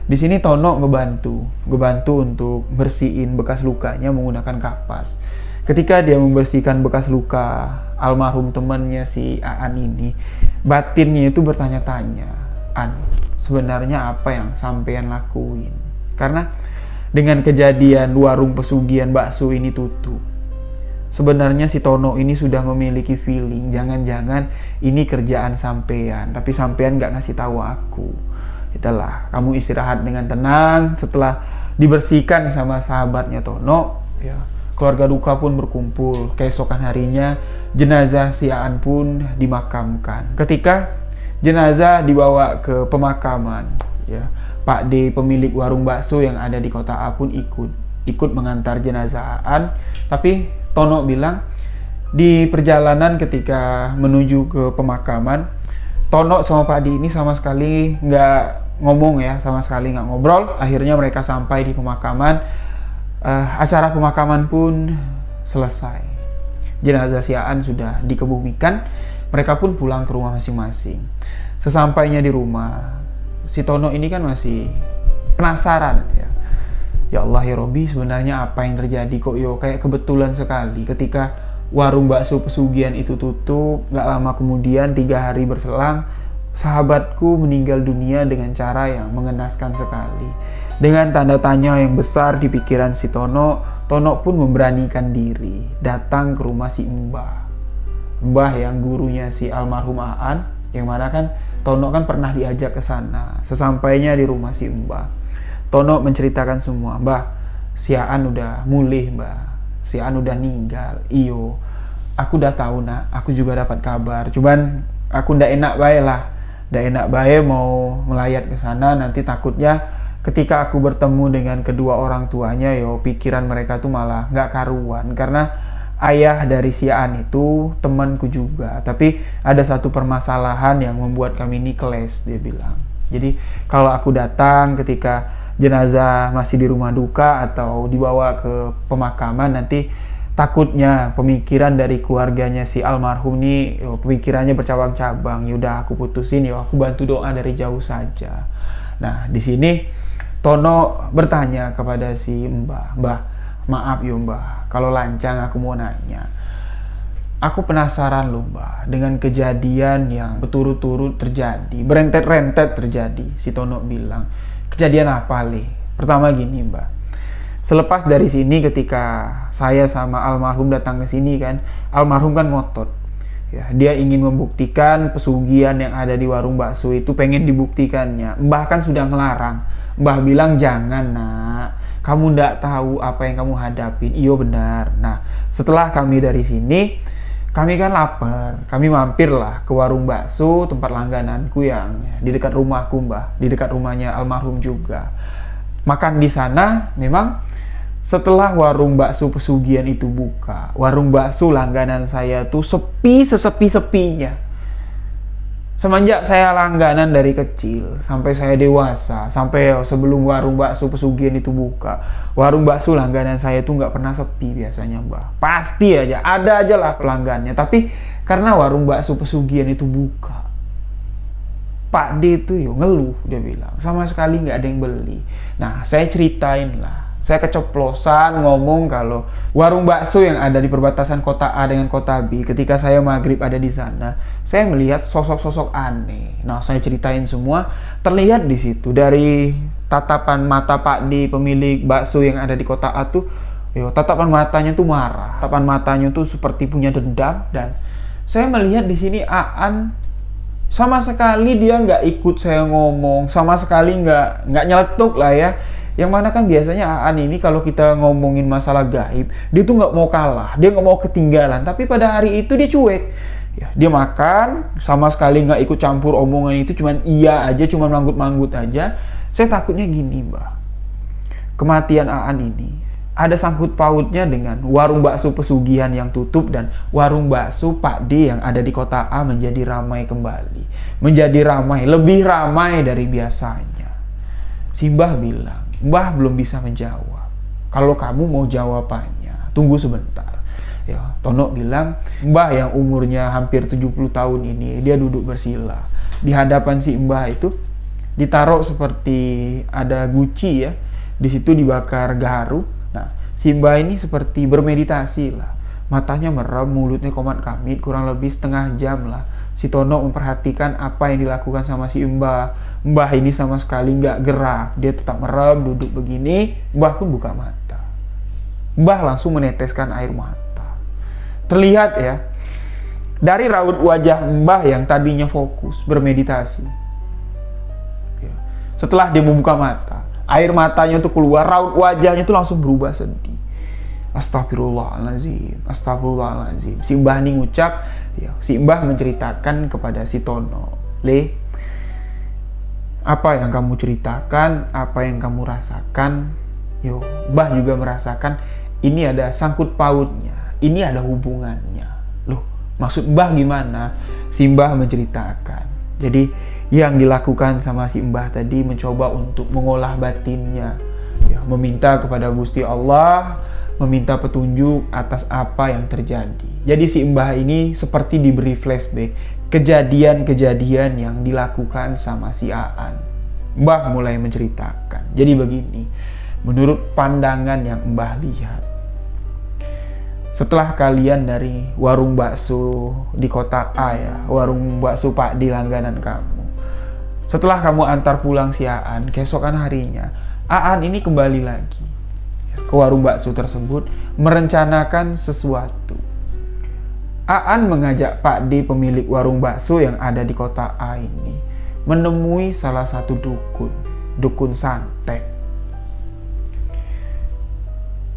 Di sini Tono ngebantu untuk bersihin bekas lukanya menggunakan kapas. Ketika dia membersihkan bekas luka almarhum temannya si Aan ini, batinnya itu bertanya-tanya, An, sebenarnya apa yang sampean lakuin? Karena dengan kejadian warung pesugihan bakso ini tutup, sebenarnya si Tono ini sudah memiliki feeling, jangan-jangan ini kerjaan sampean, tapi sampean gak ngasih tahu aku. Itulah, kamu istirahat dengan tenang. Setelah dibersihkan sama sahabatnya Tono, keluarga duka pun berkumpul. Keesokan harinya jenazah si Aan pun dimakamkan. Ketika jenazah dibawa ke pemakaman, Pak D, pemilik warung bakso yang ada di kota A pun ikut mengantar jenazah Aan. Tapi Tono bilang di perjalanan ketika menuju ke pemakaman, Tono sama Pak D ini sama sekali nggak ngomong sama sekali nggak ngobrol. Akhirnya mereka sampai di pemakaman. Acara pemakaman pun selesai. Jenazah si Aan sudah dikebumikan. Mereka pun pulang ke rumah masing-masing. Sesampainya di rumah, si Tono ini kan masih penasaran. Ya Allah ya Robbi, sebenarnya apa yang terjadi kok kayak kebetulan sekali ketika warung bakso pesugihan itu tutup. Gak lama kemudian, 3 hari berselang, sahabatku meninggal dunia dengan cara yang mengenaskan sekali. Dengan tanda tanya yang besar di pikiran si Tono, Tono pun memberanikan diri datang ke rumah si Mbah yang gurunya si almarhum Aan, yang mana kan Tono kan pernah diajak ke sana. Sesampainya di rumah si Mbah, Tono menceritakan semua. Mbah, si Aan udah mulih, Mbah. Si Aan udah ninggal. Iyo, aku udah tahu nak, aku juga dapat kabar. Cuman aku ndak enak bae lah. Ndak enak bae mau melayat ke sana, nanti takutnya ketika aku bertemu dengan kedua orang tuanya, pikiran mereka tuh malah nggak karuan. Karena ayah dari si Aan itu temanku juga. Tapi ada satu permasalahan yang membuat kami ini clash, dia bilang. Jadi kalau aku datang ketika jenazah masih di rumah duka atau dibawa ke pemakaman, nanti takutnya pemikiran dari keluarganya si almarhum ini pemikirannya bercabang-cabang. Yaudah aku putusin, aku bantu doa dari jauh saja. Nah di sini Tono bertanya kepada si Mbah, maaf Mbah, kalau lancang aku mau nanya. Aku penasaran loh Mbah, dengan kejadian yang berturut-turut terjadi, berentet-rentet terjadi. Si Tono bilang, kejadian apa Le? Pertama gini Mbah, selepas dari sini ketika saya sama almarhum datang ke sini kan, almarhum kan ngotot. Dia ingin membuktikan pesugihan yang ada di warung bakso itu, pengen dibuktikannya. Mbah kan sudah ngelarang. Mbah bilang jangan nak, kamu ndak tahu apa yang kamu hadapin. Iyo benar. Nah setelah kami dari sini, Kami kan lapar, kami mampirlah ke warung bakso tempat langgananku yang di dekat rumahku Mbah, di dekat rumahnya almarhum juga. Makan di sana memang setelah warung bakso pesugihan itu buka, warung bakso langganan saya tuh sepi sesepi-sepinya. Semenjak saya langganan dari kecil sampai saya dewasa, sampai sebelum warung bakso pesugihan itu buka, warung bakso langganan saya tuh nggak pernah sepi biasanya Mbah. Pasti aja, ada aja lah pelanggannya. Tapi karena warung bakso pesugihan itu buka, Pak D itu ngeluh, dia bilang sama sekali nggak ada yang beli. Nah, saya ceritain lah. Saya keceplosan ngomong kalau warung bakso yang ada di perbatasan kota A dengan kota B, ketika saya maghrib ada di sana, saya melihat sosok-sosok aneh. Nah, saya ceritain semua. Terlihat di situ dari tatapan mata Pak D, pemilik bakso yang ada di kota A tuh, tatapan matanya tuh marah. Tatapan matanya tuh seperti punya dendam. Dan saya melihat di sini Aan sama sekali dia nggak ikut saya ngomong, sama sekali nggak nyeletuk lah ya. Yang mana kan biasanya Aan ini kalau kita ngomongin masalah gaib, dia tuh nggak mau kalah, dia nggak mau ketinggalan. Tapi pada hari itu dia cuek. Ya, dia makan, sama sekali nggak ikut campur omongan itu, cuman iya aja, cuman manggut-manggut aja. Saya takutnya gini Mbah, kematian Aan ini ada sangkut pautnya dengan warung bakso pesugihan yang tutup dan warung bakso Pak D yang ada di kota A menjadi ramai kembali. Menjadi ramai, lebih ramai dari biasanya. Si Mbah bilang, Mbah belum bisa menjawab. Kalau kamu mau jawabannya, tunggu sebentar. Ya, Tono bilang, Mbah yang umurnya hampir 70 tahun ini, dia duduk bersila. Di hadapan si Mbah itu ditaruh seperti ada guci ya. Di situ dibakar gaharu. Nah, si Mbah ini seperti bermeditasi lah. Matanya merem, mulutnya komat kamit, kurang lebih setengah jam lah. Si Tono memperhatikan apa yang dilakukan sama si Mbah. Mbah ini sama sekali nggak gerak. Dia tetap merem, duduk begini. Mbah pun buka mata. Mbah langsung meneteskan air mata. Terlihat ya, dari raut wajah Mbah yang tadinya fokus, bermeditasi. Setelah dia membuka mata, air matanya tuh keluar, raut wajahnya tuh langsung berubah sedih. Astagfirullahaladzim, astagfirullahaladzim. Si Mbah ini ngucap, ya, si Mbah menceritakan kepada si Tono, Le, apa yang kamu ceritakan, apa yang kamu rasakan, Mbah juga merasakan. Ini ada sangkut pautnya, ini ada hubungannya. Loh, maksud Mbah gimana? Si Mbah menceritakan. Jadi yang dilakukan sama si Mbah tadi mencoba untuk mengolah batinnya, ya, meminta kepada Gusti Allah, meminta petunjuk atas apa yang terjadi. Jadi si Mbah ini seperti diberi flashback kejadian-kejadian yang dilakukan sama si Aan. Mbah mulai menceritakan. Jadi begini, menurut pandangan yang Mbah lihat, setelah kalian dari warung bakso di kota A ya, warung bakso Pak di langganan kamu, setelah kamu antar pulang si Aan, keesokan harinya Aan ini kembali lagi ke warung bakso tersebut merencanakan sesuatu. Aan mengajak Pak D, pemilik warung bakso yang ada di kota A ini, menemui salah satu dukun santet.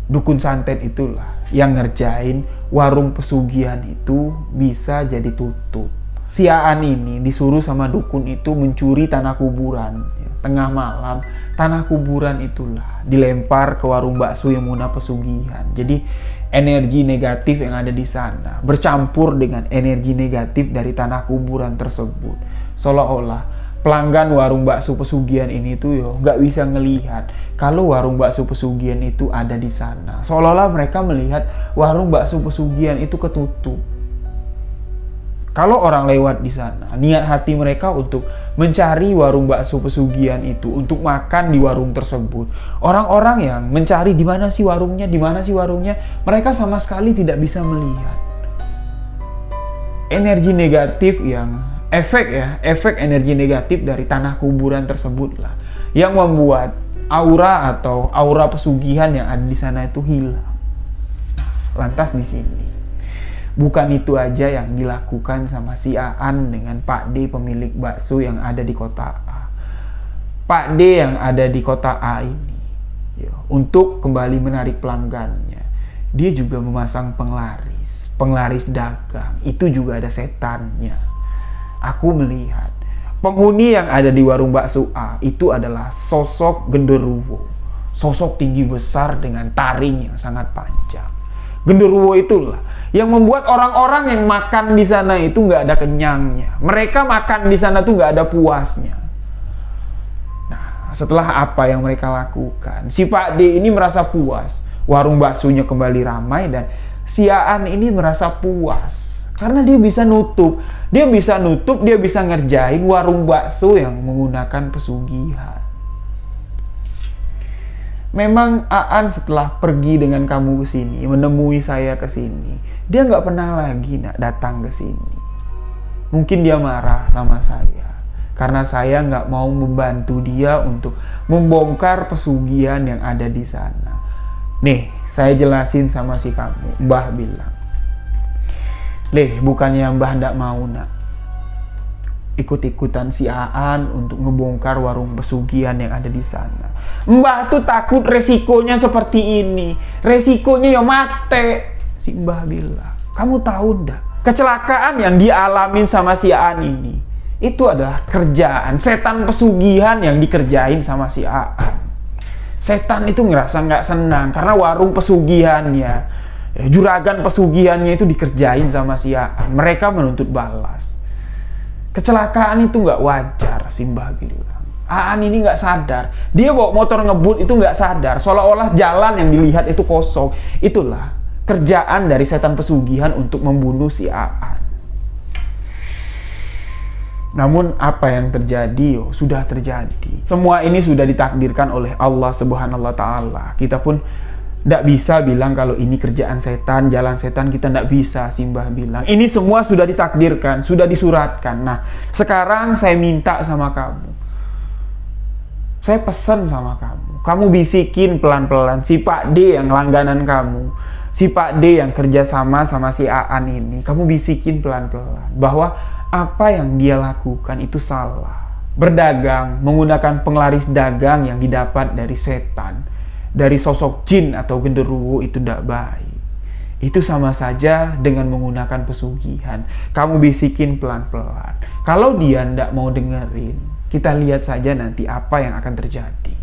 Dukun santet itulah yang ngerjain warung pesugihan itu bisa jadi tutup. Si Aan ini disuruh sama dukun itu mencuri tanah kuburan. Tengah malam, tanah kuburan itulah dilempar ke warung bakso yang muna pesugihan. Jadi energi negatif yang ada di sana bercampur dengan energi negatif dari tanah kuburan tersebut. Seolah-olah pelanggan warung bakso pesugihan ini tuh nggak bisa ngelihat kalau warung bakso pesugihan itu ada di sana. Seolah-olah mereka melihat warung bakso pesugihan itu ketutup. Kalau orang lewat di sana, niat hati mereka untuk mencari warung bakso pesugihan itu, untuk makan di warung tersebut. Orang-orang yang mencari di mana sih warungnya, mereka sama sekali tidak bisa melihat. Energi negatif yang efek energi negatif dari tanah kuburan tersebutlah yang membuat aura atau aura pesugihan yang ada di sana itu hilang. Lantas di sini, bukan itu aja yang dilakukan sama si Aan dengan Pak D, pemilik bakso yang ada di kota A. Pak D yang ada di kota A ini, untuk kembali menarik pelanggannya, dia juga memasang penglaris. penglaris dagang, itu juga ada setannya. Aku melihat penghuni yang ada di warung bakso A itu adalah sosok genderuwo, sosok tinggi besar dengan taring yang sangat panjang. Genderuwo itulah yang membuat orang-orang yang makan di sana itu nggak ada kenyangnya. Mereka makan di sana tuh nggak ada puasnya. Nah, setelah apa yang mereka lakukan, si Pak D ini merasa puas. Warung baksonya kembali ramai dan si Aan ini merasa puas karena dia bisa nutup, dia bisa ngerjain warung bakso yang menggunakan pesugihan. Memang Aan setelah pergi dengan kamu ke sini, menemui saya ke sini, dia nggak pernah lagi datang ke sini. Mungkin dia marah sama saya karena saya nggak mau membantu dia untuk membongkar pesugihan yang ada di sana. Nih, saya jelasin sama si kamu. Mbah bilang, bukannya Mbah ndak mau ikut-ikutan si Aan untuk ngebongkar warung pesugihan yang ada di sana. Mbah tuh takut resikonya seperti ini. Resikonya ya mate. Si Mbah bilang, kamu tahu ndak? Kecelakaan yang dialamin sama si Aan ini, itu adalah kerjaan setan pesugihan yang dikerjain sama si Aan. Setan itu ngerasa nggak senang karena warung pesugihannya, juragan pesugihannya itu dikerjain sama si Aan. Mereka menuntut balas. Kecelakaan itu nggak wajar, si Mbah bilang. Aan ini nggak sadar. Dia bawa motor ngebut itu nggak sadar. Seolah-olah jalan yang dilihat itu kosong. Itulah kerjaan dari setan pesugihan untuk membunuh si Aan. Namun apa yang terjadi, sudah terjadi. Semua ini sudah ditakdirkan oleh Allah Subhanahu wa Ta'ala. Kita pun tidak bisa bilang kalau ini kerjaan setan, jalan setan, kita tidak bisa. Simbah bilang, ini semua sudah ditakdirkan, sudah disuratkan. Nah, sekarang saya minta sama kamu. Saya pesan sama kamu. Kamu bisikin pelan-pelan si Pak D yang langganan kamu. Si Pak D yang kerjasama sama si Aan ini. Kamu bisikin pelan-pelan bahwa apa yang dia lakukan itu salah. Berdagang menggunakan penglaris dagang yang didapat dari setan, dari sosok jin atau genderuwo itu tidak baik. Itu sama saja dengan menggunakan pesugihan. Kamu bisikin pelan-pelan. Kalau dia tidak mau dengerin, kita lihat saja nanti apa yang akan terjadi.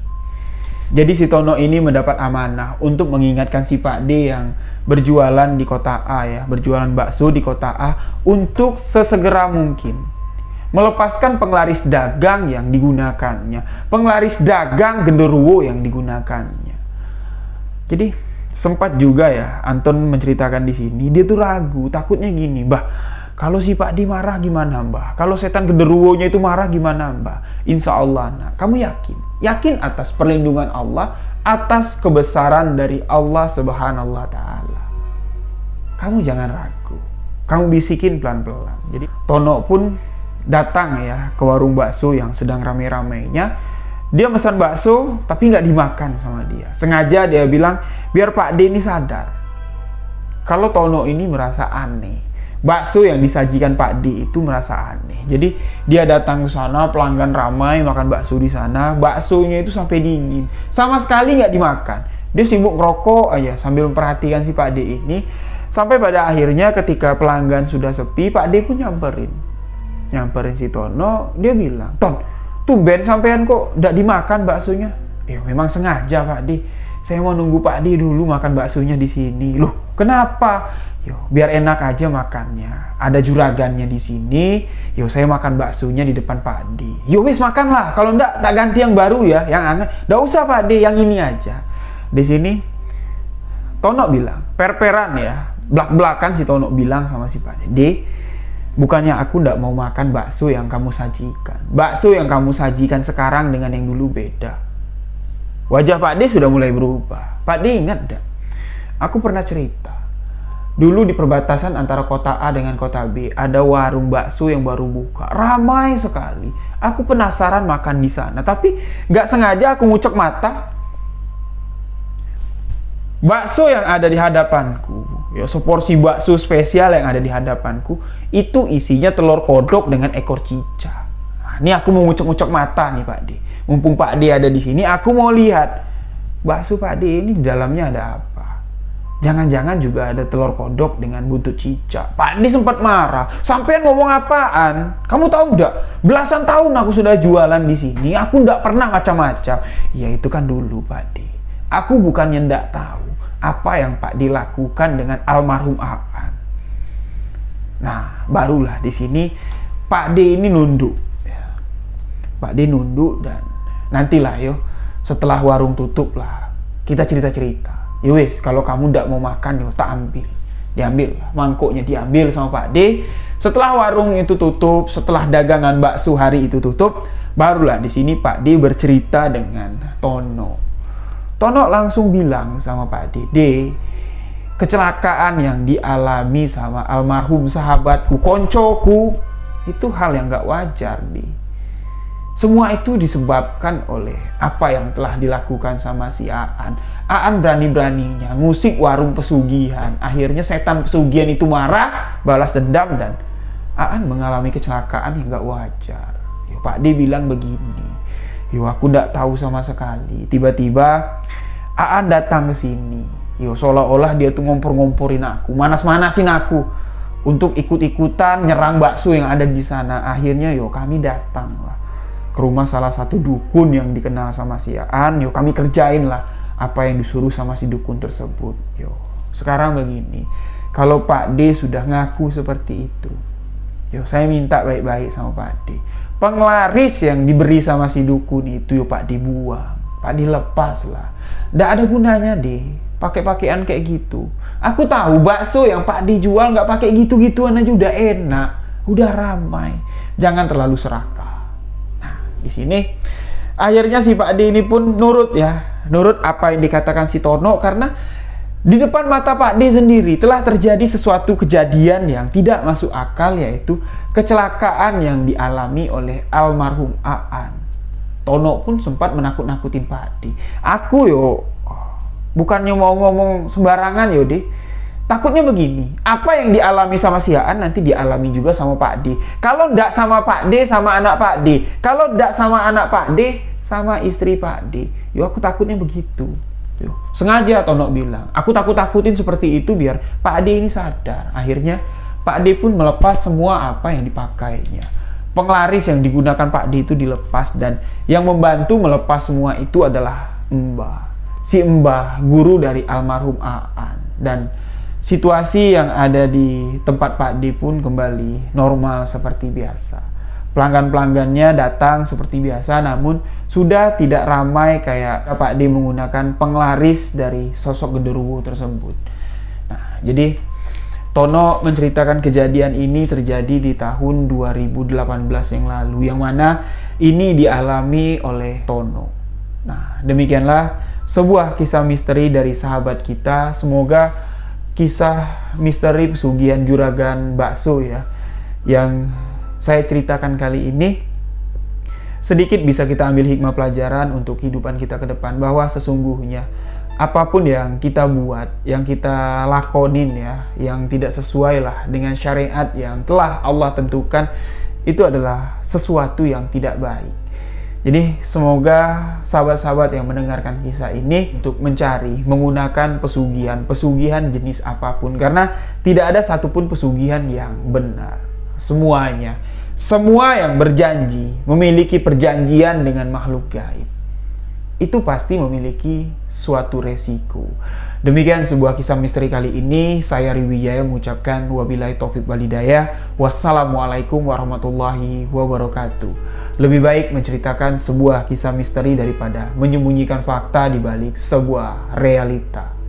Jadi si Tono ini mendapat amanah untuk mengingatkan si Pak D yang berjualan di kota A ya, berjualan bakso di kota A untuk sesegera mungkin melepaskan penglaris dagang yang digunakannya, penglaris dagang genderuwo yang digunakannya. Jadi sempat juga ya Anton menceritakan di sini, dia tuh ragu, takutnya gini, Mbah, kalau si Pak D marah gimana, Mbah? Kalau setan genderuwonya itu marah gimana, Mbah? Insya Allah, nah, kamu yakin atas perlindungan Allah, atas kebesaran dari Allah Subhanahu wa Ta'ala. Kamu jangan ragu. Kamu bisikin pelan-pelan. Jadi Tono pun datang ya ke warung bakso yang sedang rame-ramenya. Dia pesan bakso tapi nggak dimakan sama dia. Sengaja dia bilang biar Pak D ini sadar kalau Tono ini merasa aneh. Bakso yang disajikan Pak D itu merasa aneh. Jadi dia datang ke sana, pelanggan ramai makan bakso di sana. Baksonya itu sampai dingin, sama sekali nggak dimakan. Dia sibuk ngerokok aja sambil memperhatikan si Pak D ini. Sampai pada akhirnya ketika pelanggan sudah sepi, Pak D pun nyamperin si Tono. Dia bilang, Ton, tumben sampean kok nggak dimakan baksonya? Ya memang sengaja Pak D. Saya mau nunggu Pak D dulu makan baksonya di sini. Loh, kenapa? Yo, biar enak aja makannya. Ada juragannya di sini. Yo, saya makan baksonya di depan Pak D. Yo, wis makanlah. Kalau enggak, tak ganti yang baru ya, yang anget. Nggak usah Pak D, yang ini aja. Di sini Tono bilang, per-peran ya, belak-belakan si Tono bilang sama si Pak D, bukannya aku nggak mau makan bakso yang kamu sajikan. Bakso yang kamu sajikan sekarang dengan yang dulu beda. Wajah Pak D sudah mulai berubah. Pak D ingat nggak? Aku pernah cerita. Dulu di perbatasan antara kota A dengan kota B, ada warung bakso yang baru buka. Ramai sekali. Aku penasaran makan di sana, tapi nggak sengaja aku ngucek mata. Bakso yang ada di hadapanku, ya seporsi bakso spesial yang ada di hadapanku, itu isinya telur kodok dengan ekor cicak. Nah, ini aku mau ngucek-ngucek mata nih Pak D. Mumpung Pak D ada di sini, aku mau lihat bakso Pak D ini di dalamnya ada apa. Jangan-jangan juga ada telur kodok dengan buntut cicak. Pak D sempat marah. Sampean ngomong apaan? Kamu tahu nggak? Belasan tahun aku sudah jualan di sini. Aku nggak pernah macam-macam. Ya itu kan dulu Pak D. Aku bukannya nggak tahu apa yang Pak D lakukan dengan almarhum Aan. Nah, barulah di sini Pak D ini nunduk. Ya. Pak D nunduk dan nantilah yo. Setelah warung tutup lah, kita cerita-cerita. Ya wis, kalau kamu ndak mau makan, yo tak ambil. Diambil, mangkuknya diambil sama Pak D. Setelah warung itu tutup, setelah dagangan bakso hari itu tutup, barulah di sini Pak D bercerita dengan Tono. Tono langsung bilang sama Pak D, D, kecelakaan yang dialami sama almarhum sahabatku, koncoku, itu hal yang gak wajar, D. Semua itu disebabkan oleh apa yang telah dilakukan sama si Aan. Aan berani-beraninya ngusik warung pesugihan. Akhirnya setan pesugihan itu marah, balas dendam, dan Aan mengalami kecelakaan yang gak wajar. Yo, Pak D bilang begini, yo aku gak tahu sama sekali. Tiba-tiba Aan datang ke sini. Yo seolah-olah dia tuh ngompor-ngomporin aku, manas-manasin aku untuk ikut-ikutan nyerang bakso yang ada di sana. Akhirnya yo kami datang lah ke rumah salah satu dukun yang dikenal sama si Aan. Yo kami kerjain lah apa yang disuruh sama si dukun tersebut. Yo sekarang begini, kalau Pak D sudah ngaku seperti itu, yo saya minta baik-baik sama Pak D. Penglaris yang diberi sama si dukun itu yo Pak D buang, Pak D lepas lah. Nggak ada gunanya deh pakai-pakaian kayak gitu. Aku tahu bakso yang Pak D jual nggak pakai gitu-gituan aja udah enak, udah ramai. Jangan terlalu serakah. Di sini akhirnya si Pak D ini pun nurut ya, nurut apa yang dikatakan si Tono, karena di depan mata Pak D sendiri telah terjadi sesuatu kejadian yang tidak masuk akal, yaitu kecelakaan yang dialami oleh almarhum Aan. Tono pun sempat menakut-nakutin Pak D. Aku yo bukannya mau ngomong sembarangan yo deh. Takutnya begini, apa yang dialami sama si Aan nanti dialami juga sama Pak D. Kalau ndak sama Pak D, sama anak Pak D. Kalau ndak sama anak Pak D, sama istri Pak D. Yo aku takutnya begitu. Yo, sengaja Tono bilang, aku takut-takutin seperti itu biar Pak D ini sadar. Akhirnya Pak D pun melepas semua apa yang dipakainya. Penglaris yang digunakan Pak D itu dilepas, dan yang membantu melepas semua itu adalah Mbah. Si Mbah, guru dari almarhum Aan. Dan situasi yang ada di tempat Pak D pun kembali normal seperti biasa. Pelanggan-pelanggannya datang seperti biasa, namun sudah tidak ramai kayak Pak D menggunakan penglaris dari sosok genderuwo tersebut. Nah, jadi Tono menceritakan kejadian ini terjadi di tahun 2018 yang lalu, yang mana ini dialami oleh Tono. Nah, demikianlah sebuah kisah misteri dari sahabat kita. Semoga kisah misteri pesugihan juragan bakso ya yang saya ceritakan kali ini sedikit bisa kita ambil hikmah pelajaran untuk kehidupan kita ke depan, bahwa sesungguhnya apapun yang kita buat, yang kita lakonin ya, yang tidak sesuai lah dengan syariat yang telah Allah tentukan, itu adalah sesuatu yang tidak baik. Jadi semoga sahabat-sahabat yang mendengarkan kisah ini untuk mencari, menggunakan pesugihan jenis apapun, karena tidak ada satupun pesugihan yang benar. Semuanya, semua yang berjanji, memiliki perjanjian dengan makhluk gaib, itu pasti memiliki suatu resiko. Demikian sebuah kisah misteri kali ini. Saya Riwijaya mengucapkan wabillahi taufiq wal hidayah. Wassalamualaikum warahmatullahi wabarakatuh. Lebih baik menceritakan sebuah kisah misteri daripada menyembunyikan fakta di balik sebuah realita.